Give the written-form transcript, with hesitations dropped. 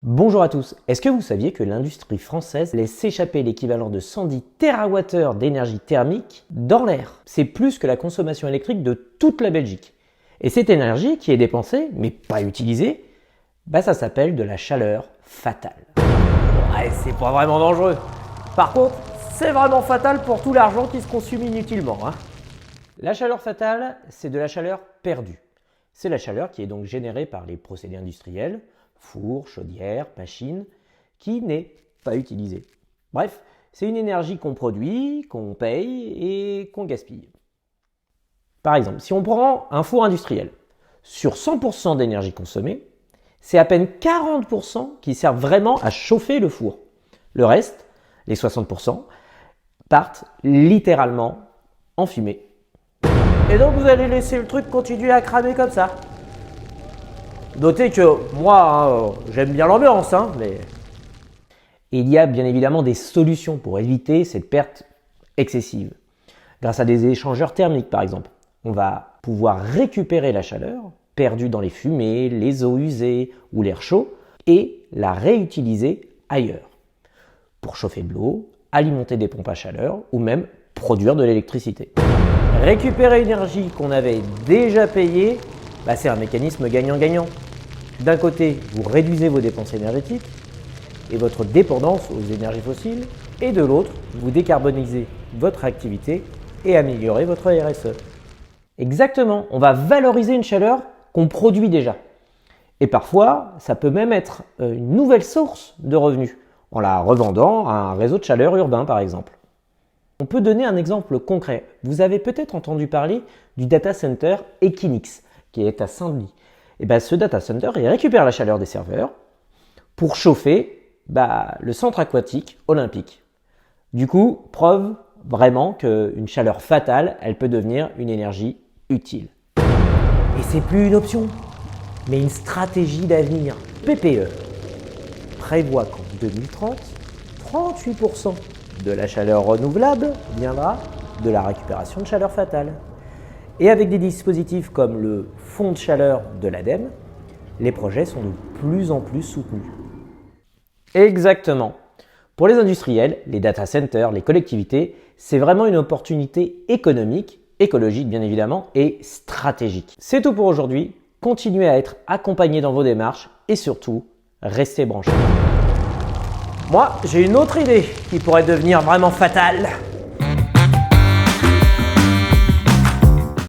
Bonjour à tous, est-ce que vous saviez que l'industrie française laisse s'échapper l'équivalent de 110 TWh d'énergie thermique dans l'air? C'est plus que la consommation électrique de toute la Belgique. Et cette énergie qui est dépensée, mais pas utilisée, ça s'appelle de la chaleur fatale. Ouais, c'est pas vraiment dangereux. Par contre, c'est vraiment fatal pour tout l'argent qui se consomme inutilement. La chaleur fatale, c'est de la chaleur perdue. C'est la chaleur qui est donc générée par les procédés industriels, four, chaudière, machine, qui n'est pas utilisée. Bref, c'est une énergie qu'on produit, qu'on paye et qu'on gaspille. Par exemple, si on prend un four industriel, sur 100% d'énergie consommée, c'est à peine 40% qui servent vraiment à chauffer le four. Le reste, les 60%, partent littéralement en fumée. Et donc vous allez laisser le truc continuer à cramer comme ça. Notez que moi, j'aime bien l'ambiance, mais... Et il y a bien évidemment des solutions pour éviter cette perte excessive. Grâce à des échangeurs thermiques par exemple, on va pouvoir récupérer la chaleur perdue dans les fumées, les eaux usées ou l'air chaud et la réutiliser ailleurs. Pour chauffer de l'eau, alimenter des pompes à chaleur ou même produire de l'électricité. Récupérer une énergie qu'on avait déjà payée, c'est un mécanisme gagnant-gagnant. D'un côté, vous réduisez vos dépenses énergétiques et votre dépendance aux énergies fossiles, et de l'autre, vous décarbonisez votre activité et améliorez votre RSE. Exactement, on va valoriser une chaleur qu'on produit déjà. Et parfois, ça peut même être une nouvelle source de revenus, en la revendant à un réseau de chaleur urbain par exemple. On peut donner un exemple concret. Vous avez peut-être entendu parler du data center Equinix, qui est à Saint-Denis. Ce data center, il récupère la chaleur des serveurs pour chauffer le centre aquatique olympique. Du coup, preuve vraiment qu'une chaleur fatale, elle peut devenir une énergie utile. Et c'est plus une option, mais une stratégie d'avenir. PPE prévoit qu'en 2030, 38% de la chaleur renouvelable viendra de la récupération de chaleur fatale. Et avec des dispositifs comme le fonds de chaleur de l'ADEME, les projets sont de plus en plus soutenus. Exactement. Pour les industriels, les data centers, les collectivités, c'est vraiment une opportunité économique, écologique bien évidemment, et stratégique. C'est tout pour aujourd'hui. Continuez à être accompagnés dans vos démarches et surtout, restez branchés. Moi, j'ai une autre idée qui pourrait devenir vraiment fatale.